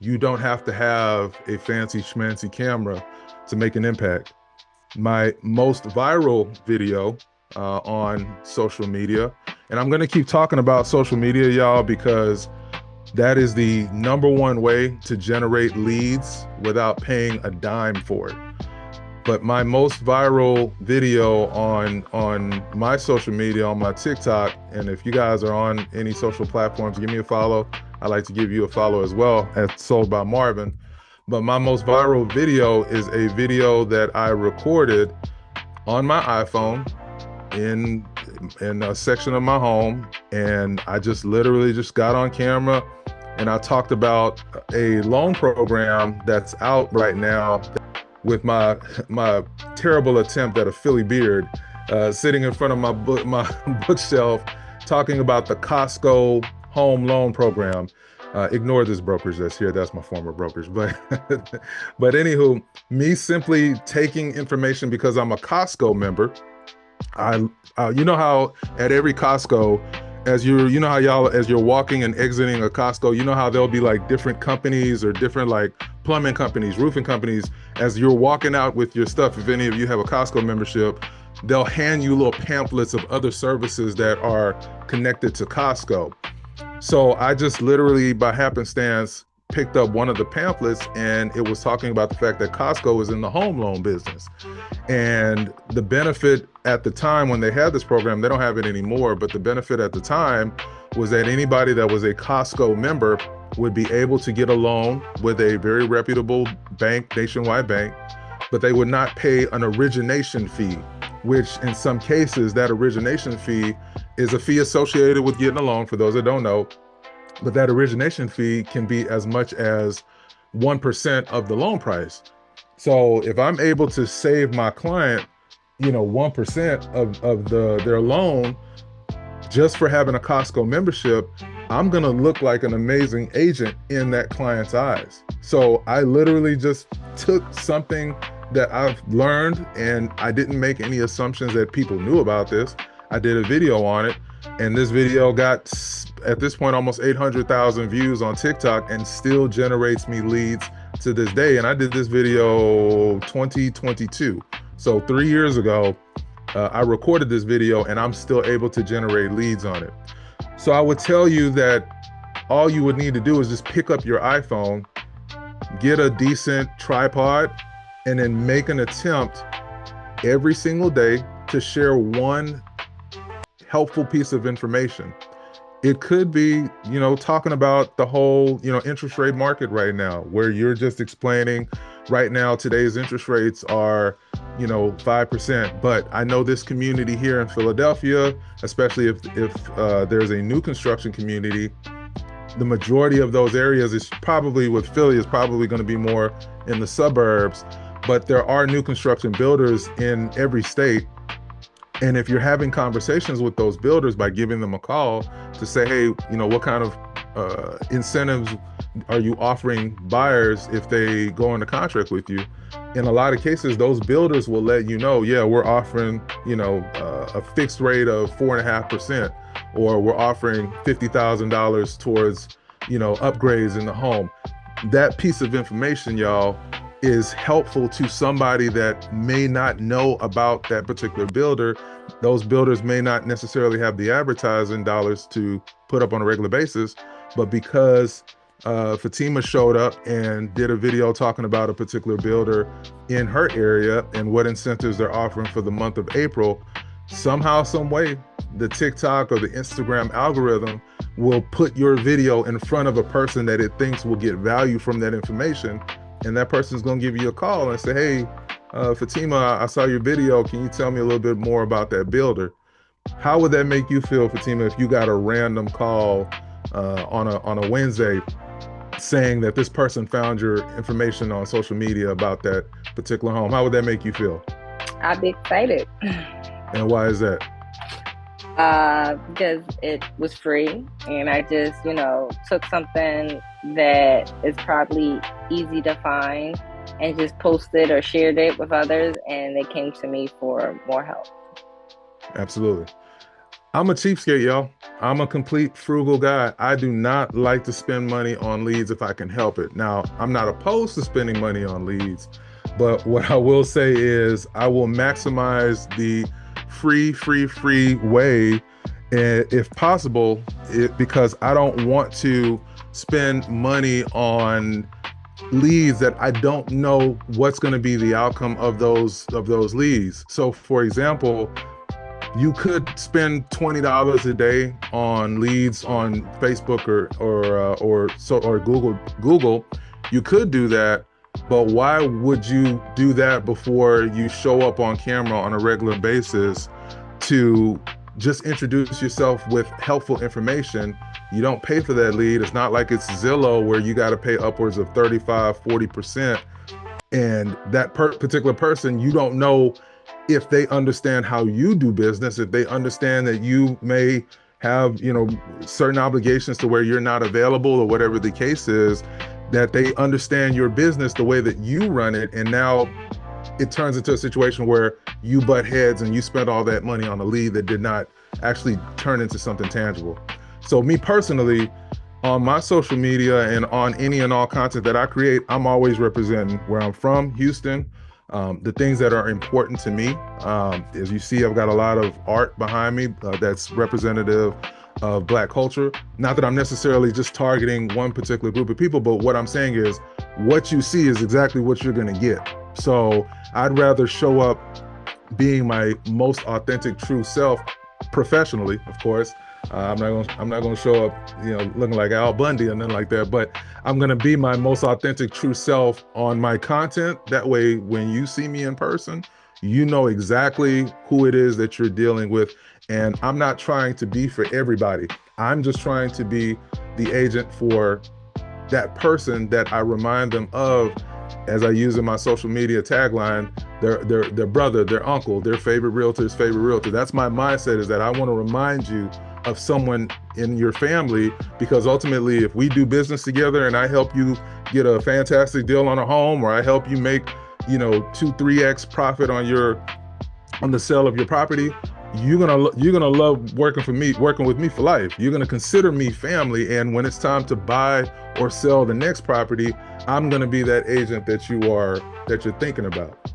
you don't have to have a fancy schmancy camera to make an impact. My most viral video on social media, and I'm going to keep talking about social media, y'all, because that is the number one way to generate leads without paying a dime for it. But my most viral video on my social media, on my TikTok, and if you guys are on any social platforms, give me a follow. I'd like to give you a follow as well at Sold by Marvin. But my most viral video is a video that I recorded on my iPhone in a section of my home, and I just literally just got on camera and I talked about a loan program that's out right now with my terrible attempt at a Philly beard, sitting in front of my bookshelf, talking about the Costco home loan program. Ignore this brokerage that's here. That's my former brokerage. But but anywho, me simply taking information because I'm a Costco member. You know how at every Costco, you know how y'all, as you're walking and exiting a Costco, you know how there'll be like different companies or different like plumbing companies, roofing companies, as you're walking out with your stuff. If any of you have a Costco membership, they'll hand you little pamphlets of other services that are connected to Costco. So I just literally by happenstance picked up one of the pamphlets, and it was talking about the fact that Costco is in the home loan business. And the benefit at the time when they had this program, they don't have it anymore, but the benefit at the time was that anybody that was a Costco member would be able to get a loan with a very reputable bank, nationwide bank, but they would not pay an origination fee, which in some cases, that origination fee is a fee associated with getting a loan, for those that don't know. But that origination fee can be as much as 1% of the loan price. So if I'm able to save my client, 1% of their loan just for having a Costco membership, I'm gonna look like an amazing agent in that client's eyes. So I literally just took something that I've learned, and I didn't make any assumptions that people knew about this. I did a video on it, and this video got, at this point, almost 800,000 views on TikTok and still generates me leads to this day. And I did this video 2022. So 3 years ago, I recorded this video and I'm still able to generate leads on it. So I would tell you that all you would need to do is just pick up your iPhone, get a decent tripod, and then make an attempt every single day to share one helpful piece of information. It could be, talking about the whole, interest rate market right now, where you're just explaining right now, today's interest rates are, 5%. But I know this community here in Philadelphia, especially if there's a new construction community, the majority of those areas is probably, with Philly, is probably going to be more in the suburbs, but there are new construction builders in every state. And if you're having conversations with those builders by giving them a call to say, hey, what kind of incentives are you offering buyers if they go into contract with you? In a lot of cases, those builders will let you know, yeah, we're offering, a fixed rate of 4.5%, or we're offering $50,000 towards, upgrades in the home. That piece of information, y'all, is helpful to somebody that may not know about that particular builder. Those builders may not necessarily have the advertising dollars to put up on a regular basis, but because Fatima showed up and did a video talking about a particular builder in her area and what incentives they're offering for the month of April, somehow, some way, the TikTok or the Instagram algorithm will put your video in front of a person that it thinks will get value from that information. And that person's going to give you a call and say, hey, Fatima, I saw your video. Can you tell me a little bit more about that builder? How would that make you feel, Fatima, if you got a random call on a Wednesday saying that this person found your information on social media about that particular home? How would that make you feel? I'd be excited. And why is that? Because it was free, and I just, took something that is probably easy to find and just posted or shared it with others, and they came to me for more help. Absolutely. I'm a cheapskate, y'all. I'm a complete frugal guy. I do not like to spend money on leads if I can help it. Now, I'm not opposed to spending money on leads, but what I will say is I will maximize the free way, if possible, because I don't want to spend money on leads that I don't know what's going to be the outcome of those leads. So, for example, you could spend $20 a day on leads on Facebook or Google. You could do that, but why would you do that before you show up on camera on a regular basis to just introduce yourself with helpful information? You don't pay for that lead. It's not like it's Zillow where you got to pay upwards of 35-40%, and that particular person, you don't know if they understand how you do business, if they understand that you may have, certain obligations to where you're not available or whatever the case is, that they understand your business the way that you run it. And now it turns into a situation where you butt heads and you spent all that money on a lead that did not actually turn into something tangible. So me personally, on my social media and on any and all content that I create, I'm always representing where I'm from, Houston, the things that are important to me. As you see, I've got a lot of art behind me that's representative of Black culture. Not that I'm necessarily just targeting one particular group of people, but what I'm saying is what you see is exactly what you're going to get. So I'd rather show up being my most authentic, true self, professionally, of course. I'm not gonna show up, looking like Al Bundy and nothing like that. But I'm gonna be my most authentic, true self on my content. That way, when you see me in person, you know exactly who it is that you're dealing with. And I'm not trying to be for everybody. I'm just trying to be the agent for that person that I remind them of, as I use in my social media tagline, their brother, their uncle, their favorite realtor's favorite realtor. That's my mindset, is that I want to remind you of someone in your family, because ultimately, if we do business together and I help you get a fantastic deal on a home, or I help you make, 2-3x profit on the sale of your property, you're gonna love working with me for life. You're gonna consider me family, and when it's time to buy or sell the next property, I'm gonna be that agent that you're thinking about.